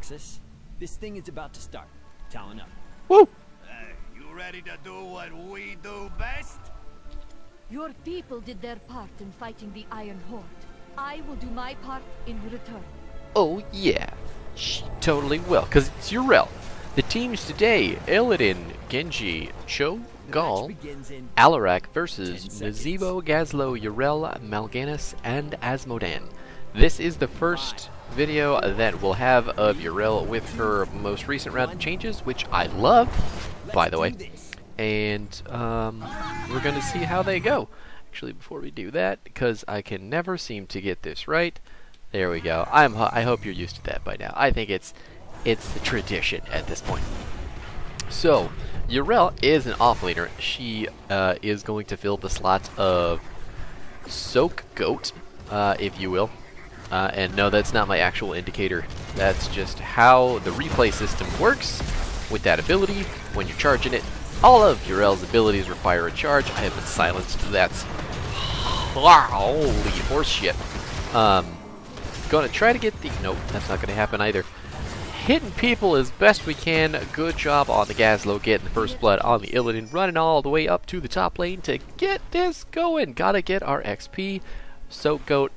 Roxas. This thing is about to start. Talon up. Woo! You ready to do what we do best? Your people did their part in fighting the Iron Horde. I will do my part in return. Oh yeah, she totally will, because it's Yrel. The teams today, Illidan, Genji, Cho, Gal, Alarak versus Nazeebo, Gazlo, Yrel, Mal'Ganis, and Asmodan. This is the first video that we'll have of Yrel with her most recent round of changes, which I love, by the way. And we're going to see how they go. Actually, before we do that, because I can never seem to get this right, there we go. I hope you're used to that by now. I think it's the tradition at this point. So, Yrel is an offlaner. She is going to fill the slots of Soak Goat, if you will. And no, that's not my actual indicator. That's just how the replay system works with that ability when you're charging it. All of Yrel's abilities require a charge. I have been silenced. That's holy horseshit. Gonna try to get the... Nope, that's not gonna happen either. Hitting people as best we can. Good job on the Gazlo getting the first blood on the Illidan. Running all the way up to the top lane to get this going. Gotta get our XP. Soak Goat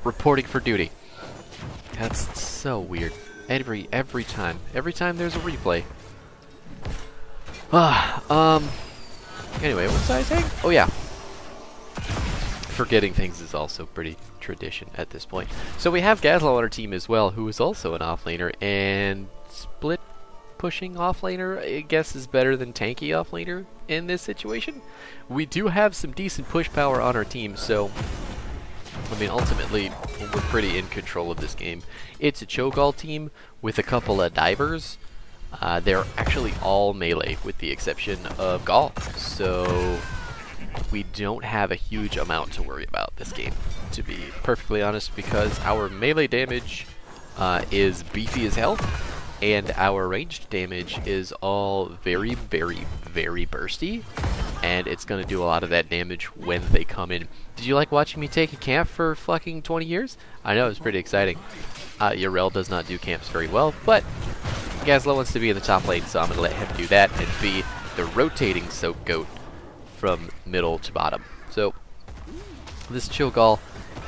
reporting for duty. That's so weird. Every time there's a replay. Anyway, what was I saying? Oh yeah. Forgetting things is also pretty tradition at this point. So we have Gazlo on our team as well, who is also an offlaner, and split pushing offlaner, I guess, is better than tanky offlaner in this situation. We do have some decent push power on our team, so I mean, ultimately, we're pretty in control of this game. It's a Cho'Gall team with a couple of divers. They're actually all melee, with the exception of Gall. So we don't have a huge amount to worry about this game, to be perfectly honest, because our melee damage is beefy as hell, and our ranged damage is all very, very, very bursty, and it's going to do a lot of that damage when they come in. Did you like watching me take a camp for fucking 20 years? I know, it was pretty exciting. Yrel does not do camps very well, but Gazlo wants to be in the top lane, so I'm going to let him do that and be the rotating Soak Goat from middle to bottom. So, this Cho'Gall,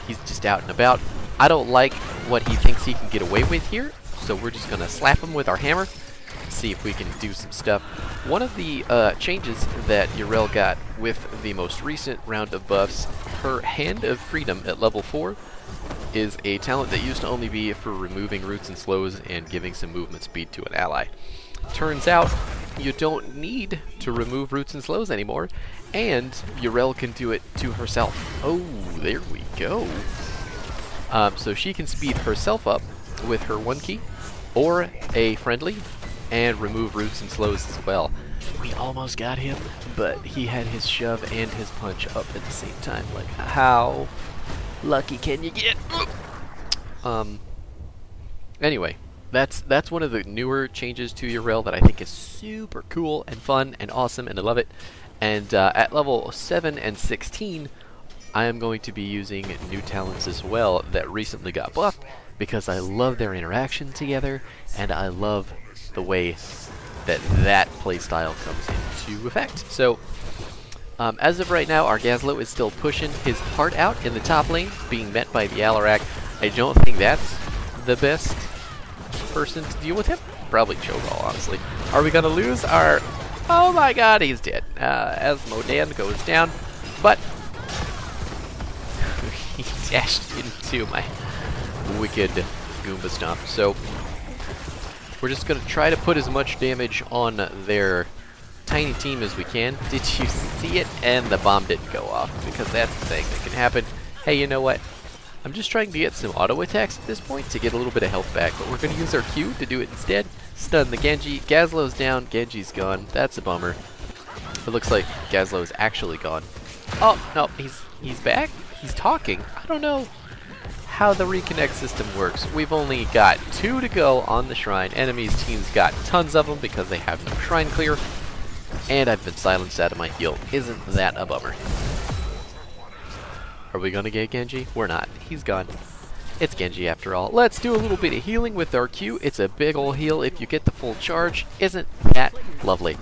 he's just out and about. I don't like what he thinks he can get away with here, so we're just going to slap him with our hammer, see if we can do some stuff. One of the changes that Yrel got with the most recent round of buffs, her Hand of Freedom at level 4 is a talent that used to only be for removing roots and slows and giving some movement speed to an ally. Turns out you don't need to remove roots and slows anymore, and Yrel can do it to herself. Oh, there we go. So she can speed herself up with her 1 key or a friendly and remove roots and slows as well. We almost got him, but he had his shove and his punch up at the same time. Like, how lucky can you get? Anyway, that's one of the newer changes to Yrel that I think is super cool and fun and awesome, and I love it. And at level 7 and 16, I am going to be using new talents as well that recently got buffed, because I love their interaction together, and I love the way that playstyle comes into effect. So, as of right now, our Gazlo is still pushing his heart out in the top lane, being met by the Alarak. I don't think that's the best person to deal with him. Probably Cho'Gall, honestly. Are we going to lose our... Oh my god, he's dead. Asmodan goes down, but he dashed into my wicked Goomba Stomp. So we're just going to try to put as much damage on their tiny team as we can. Did you see it? And the bomb didn't go off, because that's the thing that can happen. Hey, you know what? I'm just trying to get some auto attacks at this point to get a little bit of health back, but we're going to use our Q to do it instead. Stun the Genji. Gazlo's down. Genji's gone. That's a bummer. It looks like Gazlo's actually gone. Oh, no, he's back? He's talking. I don't know how the reconnect system works. We've only got 2 to go on the shrine. Enemy's team's got tons of them because they have no shrine clear. And I've been silenced out of my heal. Isn't that a bummer? Are we gonna get Genji? We're not. He's gone. It's Genji after all. Let's do a little bit of healing with our Q. It's a big ol' heal if you get the full charge. Isn't that lovely?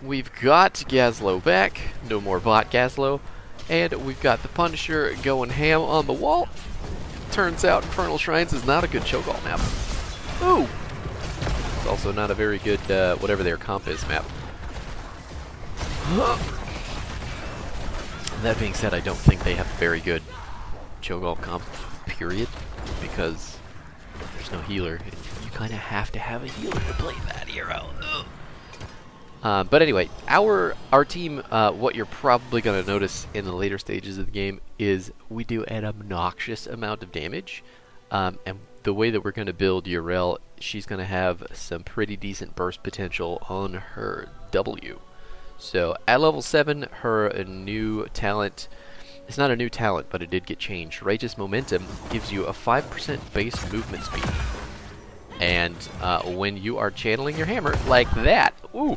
We've got Gazlo back. No more bot Gazlo. And we've got the Punisher going ham on the wall. Turns out Infernal Shrines is not a good chokeall map. Ooh! It's also not a very good, whatever their comp is map. That being said, I don't think they have a very good chokeall comp, period, because there's no healer. You kind of have to have a healer to play that hero. But anyway, our team, what you're probably going to notice in the later stages of the game is we do an obnoxious amount of damage. And the way that we're going to build Yrel, she's going to have some pretty decent burst potential on her W. So at level 7, her new talent, it's not a new talent, but it did get changed. Righteous Momentum gives you a 5% base movement speed. And when you are channeling your hammer like that, ooh,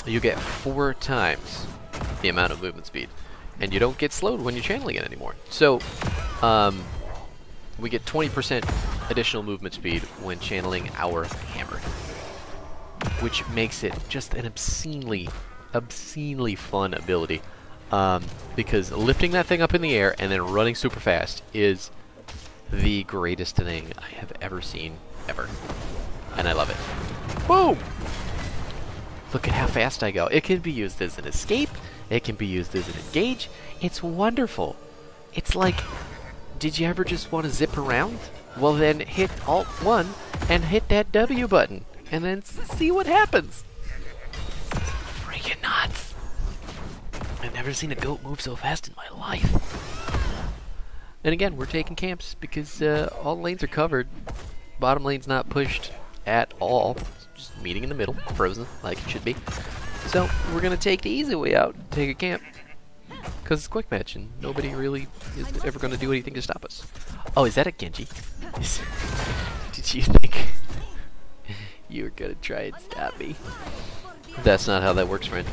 you get 4 times the amount of movement speed. And you don't get slowed when you're channeling it anymore. So we get 20% additional movement speed when channeling our hammer, which makes it just an obscenely fun ability. Because lifting that thing up in the air and then running super fast is the greatest thing I have ever seen, ever. And I love it. Boom! Look at how fast I go. It can be used as an escape. It can be used as an engage. It's wonderful. It's like, did you ever just want to zip around? Well then hit Alt 1 and hit that W button. And then see what happens. Freaking nuts. I've never seen a goat move so fast in my life. And again, we're taking camps because all the lanes are covered. Bottom lane's not pushed at all. It's just meeting in the middle, frozen like it should be. So we're going to take the easy way out, take a camp. Because it's a quick match and nobody really is ever going to do anything to stop us. Oh, is that a Genji? Did you think you were going to try and stop me? That's not how that works, friend.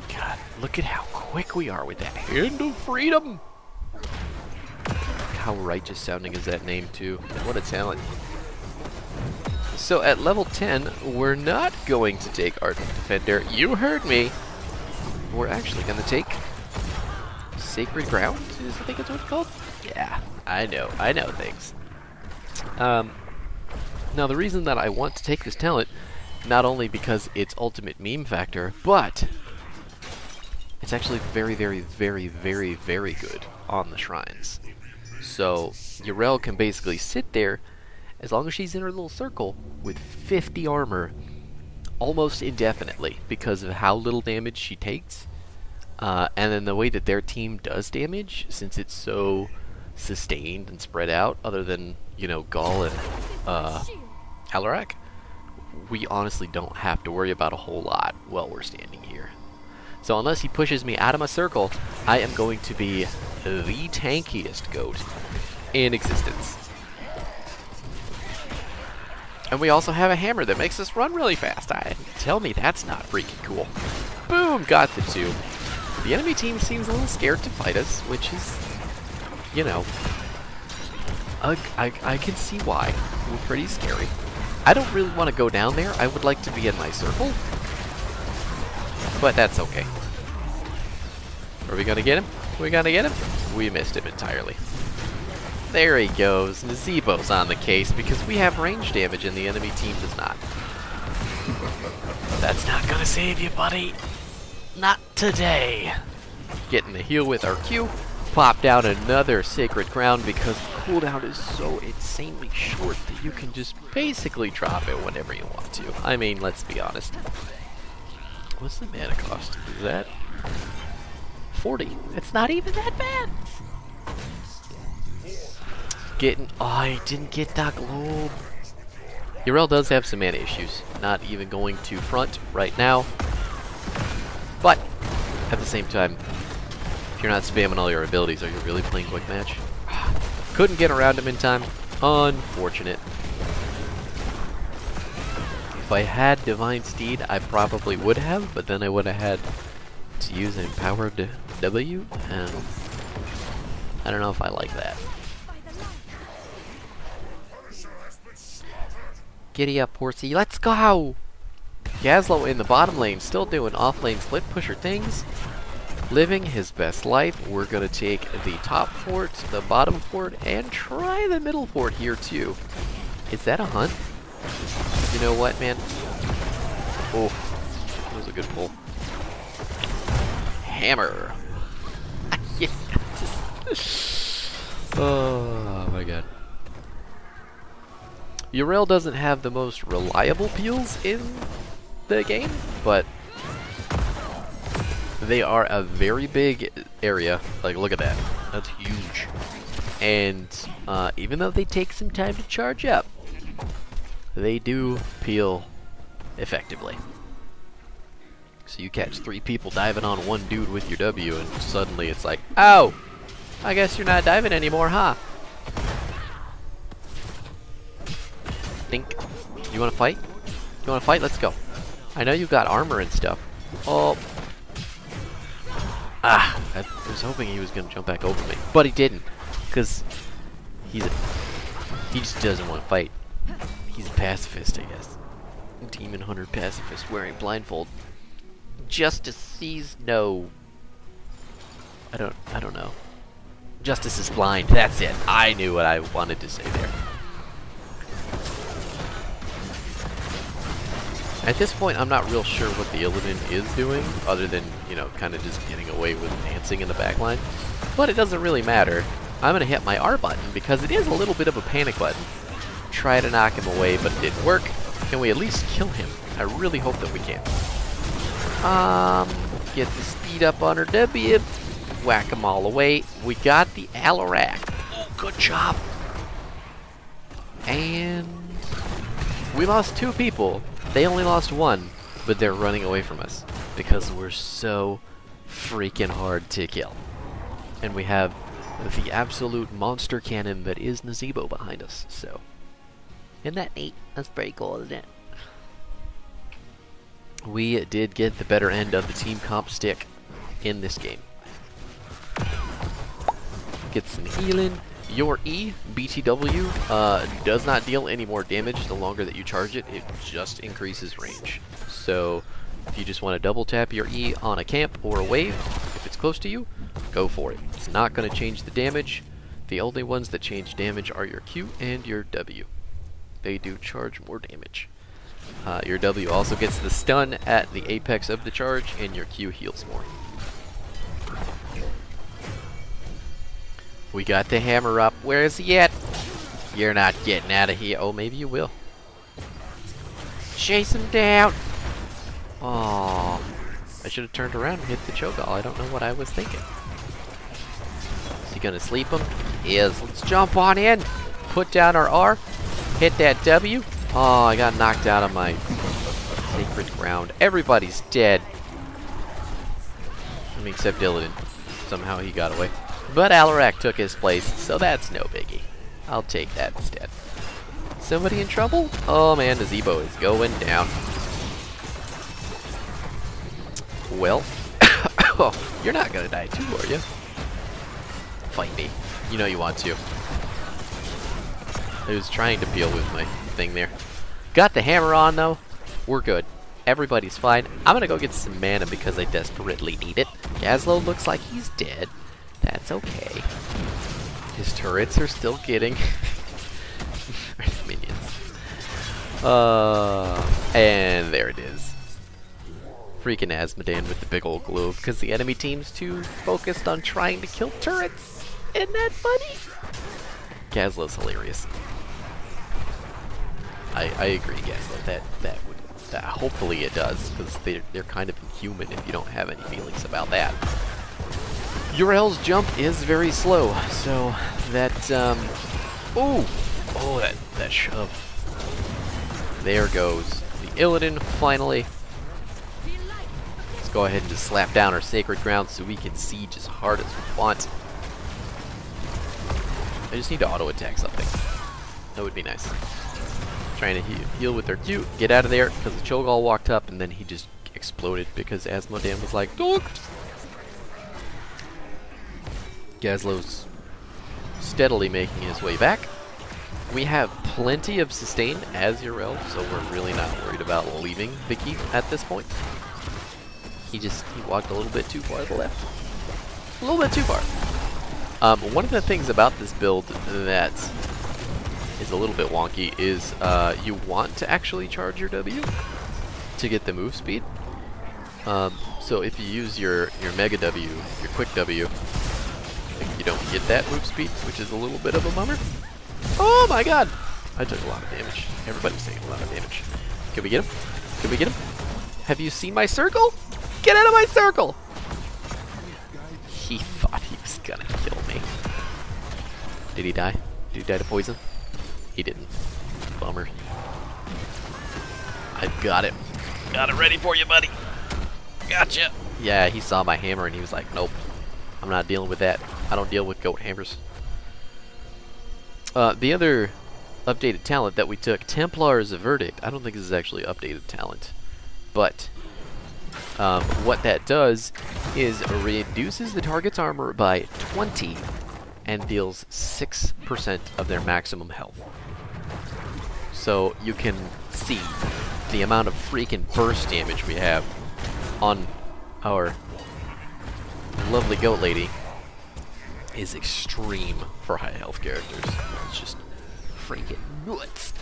God, look at how quick we are with that Hand of Freedom! How righteous sounding is that name, too. What a talent. So at level 10, we're not going to take Ardent Defender. You heard me! We're actually going to take Sacred Ground, I think that's what it's called? Yeah, I know things. Now the reason that I want to take this talent, not only because it's ultimate meme factor, but it's actually very, very, very, very, very good on the shrines. So Yrel can basically sit there, as long as she's in her little circle, with 50 armor almost indefinitely because of how little damage she takes. And then the way that their team does damage, since it's so sustained and spread out, other than, you know, Gaul and Alarak, we honestly don't have to worry about a whole lot while we're standing here. So unless he pushes me out of my circle, I am going to be the tankiest goat in existence. And we also have a hammer that makes us run really fast. Tell me that's not freaking cool. Boom! Got the 2. The enemy team seems a little scared to fight us, which is, you know, I can see why. We're pretty scary. I don't really want to go down there. I would like to be in my circle. But that's okay. Are we gonna get him? We gonna get him? We missed him entirely. There he goes. Nazebo's on the case because we have range damage and the enemy team does not. That's not gonna save you, buddy. Not today. Getting the heal with our Q. Pop down another Sacred Ground because the cooldown is so insanely short that you can just basically drop it whenever you want to. I mean, let's be honest. What's the mana cost? Is that 40? It's not even that bad. Oh, I didn't get that globe. Yrel does have some mana issues. Not even going to front right now. But at the same time, if you're not spamming all your abilities, are you really playing quick match? Couldn't get around him in time. Unfortunate. If I had Divine Steed, I probably would have, but then I would have had to use an empowered W, and I don't know if I like that. Giddy up, horsey. Let's go! Gazlowe in the bottom lane, still doing off-lane split pusher things. Living his best life. We're going to take the top fort, the bottom fort, and try the middle fort here too. Is that a hunt? You know what, man? Oh, that was a good pull. Hammer. Yeah. Oh my god. Yrel doesn't have the most reliable peels in the game, but they are a very big area. Like, look at that. That's huge. And even though they take some time to charge up, they do peel effectively. So you catch 3 people diving on one dude with your W, and suddenly it's like, oh, I guess you're not diving anymore, huh? Dink. You want to fight? You want to fight? Let's go. I know you've got armor and stuff. Oh. Ah, I was hoping he was going to jump back over me, but he didn't, because he just doesn't want to fight. He's a pacifist, I guess. Demon hunter pacifist wearing blindfold. Justice sees no. I don't know. Justice is blind. That's it. I knew what I wanted to say there. At this point, I'm not real sure what the Illidan is doing, other than, you know, kind of just getting away with dancing in the backline. But it doesn't really matter. I'm going to hit my R button, because it is a little bit of a panic button. Try to knock him away, but it didn't work. Can we at least kill him? I really hope that we can. Get the speed up on her W. Whack them all away. We got the Alarak. Oh, good job. And we lost 2 people. They only lost 1, but they're running away from us because we're so freaking hard to kill. And we have the absolute monster cannon that is Nazebo behind us. So, isn't that neat? That's pretty cool, isn't it? We did get the better end of the team comp stick in this game. Get some healing. Your E, BTW, does not deal any more damage the longer that you charge it. It just increases range. So if you just want to double tap your E on a camp or a wave, if it's close to you, go for it. It's not going to change the damage. The only ones that change damage are your Q and your W. They do charge more damage. Your W also gets the stun at the apex of the charge, and your Q heals more. We got the hammer up. Where is he at? You're not getting out of here. Oh, maybe you will. Chase him down. Oh, I should have turned around and hit the chokeall. I don't know what I was thinking. Is he gonna sleep him? He is. Let's jump on in. Put down our R. Hit that W. Oh, I got knocked out of my sacred ground. Everybody's dead. I mean, except Illidan. Somehow he got away. But Alarak took his place, so that's no biggie. I'll take that instead. Somebody in trouble? Oh man, Nazebo is going down. Well, oh, you're not gonna die too, are you? Fight me. You know you want to. I was trying to peel with my thing there. Got the hammer on though. We're good. Everybody's fine. I'm gonna go get some mana because I desperately need it. Gazlowe looks like he's dead. That's okay. His turrets are still getting minions. And there it is. Freaking Asmodan with the big old globe because the enemy team's too focused on trying to kill turrets. Isn't that funny? Gazlowe's hilarious. I agree, Gazlowe. That hopefully it does, because they're kind of inhuman if you don't have any feelings about that. Yrel's jump is very slow, so that that shove. There goes the Illidan finally. Let's go ahead and just slap down our sacred ground so we can siege as hard as we want. I just need to auto attack something. That would be nice. Trying to heal with their Q, get out of there because the Cho'Gall walked up and then he just exploded because Asmodan was like, "Don't." Gazlowe's steadily making his way back. We have plenty of sustain as Yrel, so we're really not worried about leaving the keep at this point. He walked a little bit too far to the left. A little bit too far. One of the things about this build that is a little bit wonky is you want to actually charge your W to get the move speed. So if you use your Mega W, your Quick W, you don't get that move speed, which is a little bit of a bummer. Oh my god! I took a lot of damage. Everybody's taking a lot of damage. Can we get him? Can we get him? Have you seen my circle? Get out of my circle! He thought he was gonna kill me. Did he die? Did he die to poison? He didn't. Bummer. I've got it. Got it ready for you, buddy. Gotcha! Yeah, he saw my hammer and he was like, nope. I'm not dealing with that. I don't deal with goat hammers. The other updated talent that we took, Templar's Verdict. I don't think this is actually updated talent. But what that does is reduces the target's armor by 20 and deals 6% of their maximum health. So you can see the amount of freaking burst damage we have on our lovely goat lady is extreme for high health characters. It's just freaking nuts.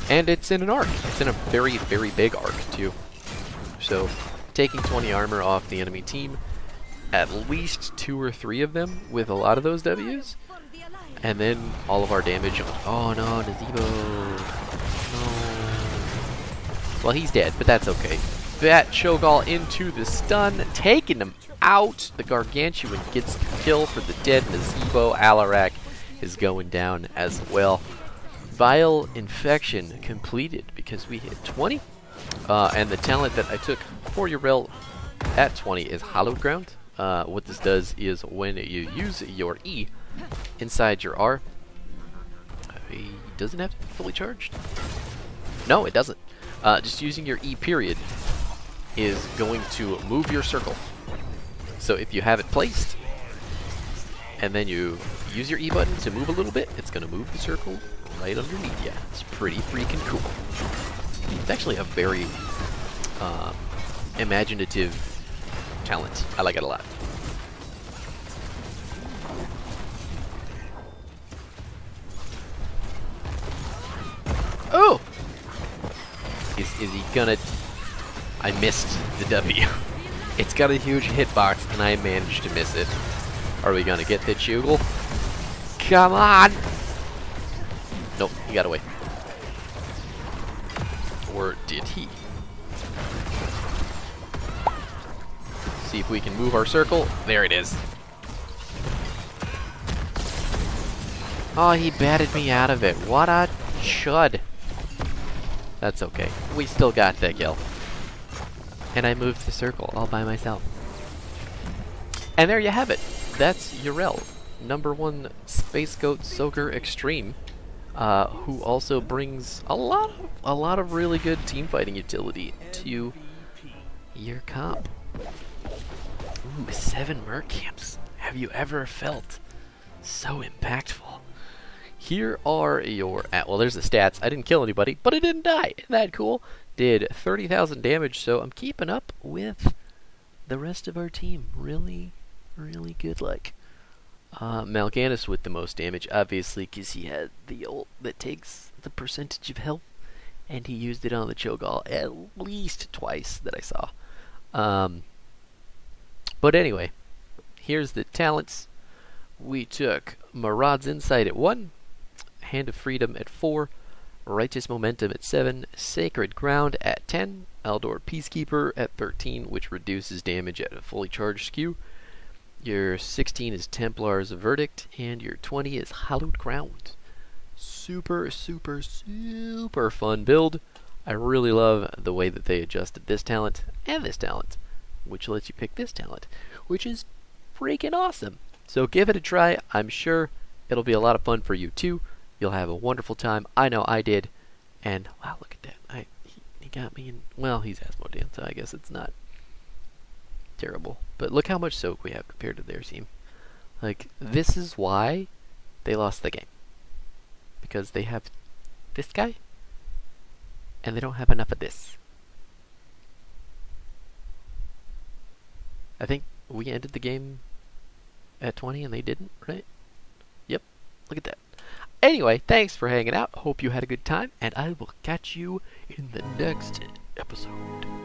And it's in an arc. It's in a very, very big arc too. So taking 20 armor off the enemy team, at least 2 or 3 of them with a lot of those W's, and then all of our damage on. Oh no, Nazebo. No. Well, he's dead, but that's okay. That Cho'Gall into the stun, taking him out. The Gargantuan gets the kill for the dead Nazebo. Alarak is going down as well. Vile Infection completed because we hit 20. And the talent that I took for Yrel at 20 is Hallowed Ground. What this does is when you use your E inside your R, he doesn't have to be fully charged. No, it doesn't. Just using your E period is going to move your circle. So if you have it placed, and then you use your E button to move a little bit, it's going to move the circle right underneath you. It's pretty freaking cool. It's actually a very imaginative talent. I like it a lot. Oh! Is he gonna... I missed the W. It's got a huge hitbox, and I managed to miss it. Are we gonna get the Cho'Gall? Come on! Nope, he got away. Or did he? See if we can move our circle. There it is. Oh, he batted me out of it. What a chud. That's okay. We still got that kill. And I moved the circle all by myself. And there you have it. That's Yrel, #1 Space Goat Soaker Extreme, who also brings a lot of really good team fighting utility to your comp. Ooh, 7 merc camps. Have you ever felt so impactful? Here are your... well, there's the stats. I didn't kill anybody, but I didn't die. Isn't that cool? Did 30,000 damage, so I'm keeping up with the rest of our team. Really, really good luck. Mal'Ganis with the most damage, obviously, because he had the ult that takes the percentage of health, and he used it on the Cho'Gall at least twice that I saw. But anyway, here's the talents. We took Maraud's Insight at 1, Hand of Freedom at 4, Righteous Momentum at 7, Sacred Ground at 10, Eldor Peacekeeper at 13, which reduces damage at a fully charged skew. Your 16 is Templar's Verdict, and your 20 is Hallowed Ground. Super, super, super fun build. I really love the way that they adjusted this talent and this talent, which lets you pick this talent, which is freaking awesome. So give it a try. I'm sure it'll be a lot of fun for you too. You'll have a wonderful time. I know I did. And wow, look at that. He got me in. Well, he's Asmodean, so I guess it's not terrible. But look how much soak we have compared to their team. Like, this is why they lost the game. Because they have this guy, and they don't have enough of this. I think we ended the game at 20 and they didn't, right? Yep, look at that. Anyway, thanks for hanging out. Hope you had a good time, and I will catch you in the next episode.